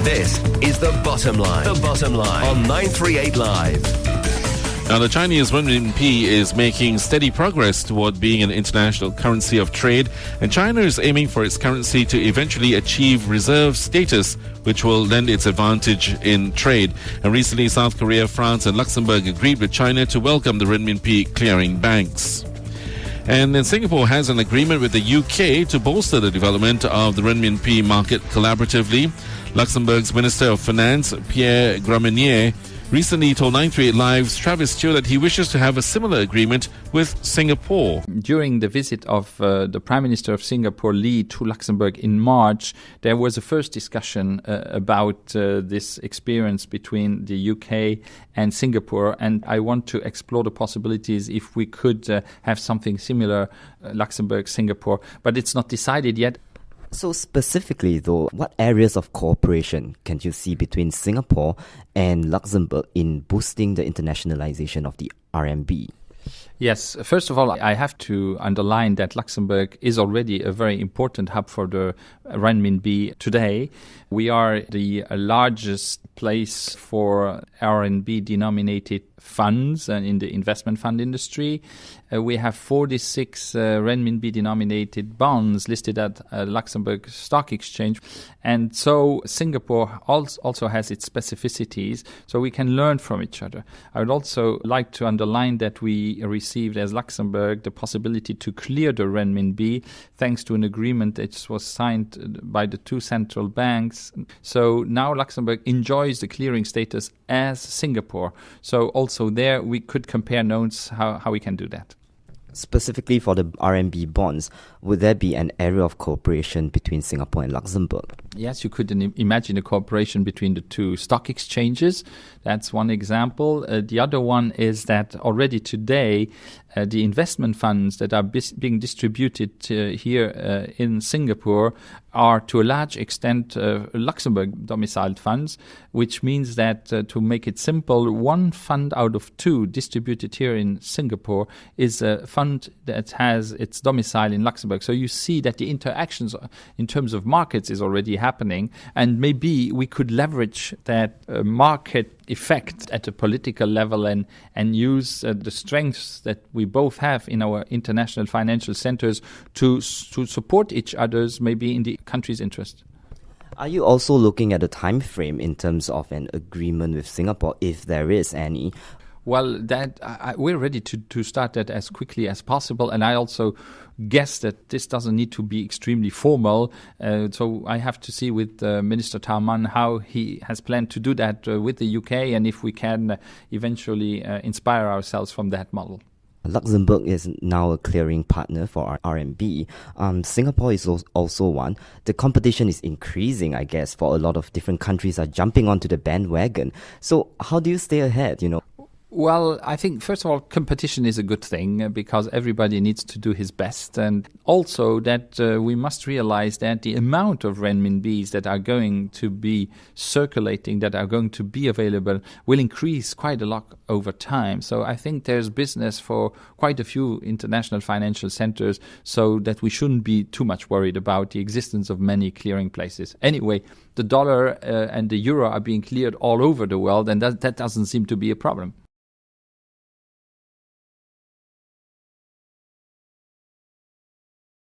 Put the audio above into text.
This is The Bottom Line. The Bottom Line on 938 Live. Now, the Chinese renminbi is making steady progress toward being an international currency of trade, and China is aiming for its currency to eventually achieve reserve status, which will lend its advantage in trade. And recently, South Korea, France, and Luxembourg agreed with China to welcome the renminbi clearing banks. And then Singapore has an agreement with the UK to bolster the development of the renminbi market collaboratively. Luxembourg's Minister of Finance, Pierre, Gramegna, recently told 938 Live's Travis Teo that he wishes to have a similar agreement with Singapore. During the visit of the Prime Minister of Singapore, Lee, to Luxembourg in March, there was a first discussion about this experience between the UK and Singapore, and I want to explore the possibilities if we could have something similar, Luxembourg, Singapore, but it's not decided yet. So specifically though, what areas of cooperation can you see between Singapore and Luxembourg in boosting the internationalization of the RMB? Yes, first of all, I have to underline that Luxembourg is already a very important hub for the renminbi today. We are the largest place for RMB denominated funds in the investment fund industry. We have 46 renminbi denominated bonds listed at Luxembourg Stock Exchange. And so Singapore also has its specificities, so we can learn from each other. I would also like to underline that we received as Luxembourg the possibility to clear the renminbi thanks to an agreement that was signed by the two central banks. So now Luxembourg enjoys the clearing status as Singapore. So also there we could compare notes how we can do that. Specifically for the RMB bonds, would there be an area of cooperation between Singapore and Luxembourg? Yes, you could imagine a cooperation between the two stock exchanges. That's one example. The other one is that already today, the investment funds that are being distributed here in Singapore are to a large extent Luxembourg domiciled funds, which means that to make it simple, one fund out of two distributed here in Singapore is a fund that has its domicile in Luxembourg. So you see that the interactions in terms of markets is already happening, and maybe we could leverage that market effect at a political level and use the strengths that we both have in our international financial centers to support each other's maybe in the country's interest. Are you also looking at a time frame in terms of an agreement with Singapore, if there is any? Well, we're ready to start that as quickly as possible, and I also guess that this doesn't need to be extremely formal. So I have to see with Minister Tao how he has planned to do that with the UK, and if we can eventually inspire ourselves from that model. Luxembourg is now a clearing partner for our RMB. Singapore is also one. The competition is increasing, I guess, for a lot of different countries are jumping onto the bandwagon. So how do you stay ahead, Well, I think, first of all, competition is a good thing because everybody needs to do his best. And also that we must realize that the amount of renminbis that are going to be circulating, that are going to be available, will increase quite a lot over time. So I think there's business for quite a few international financial centers, so that we shouldn't be too much worried about the existence of many clearing places. Anyway, the dollar and the euro are being cleared all over the world, and that doesn't seem to be a problem.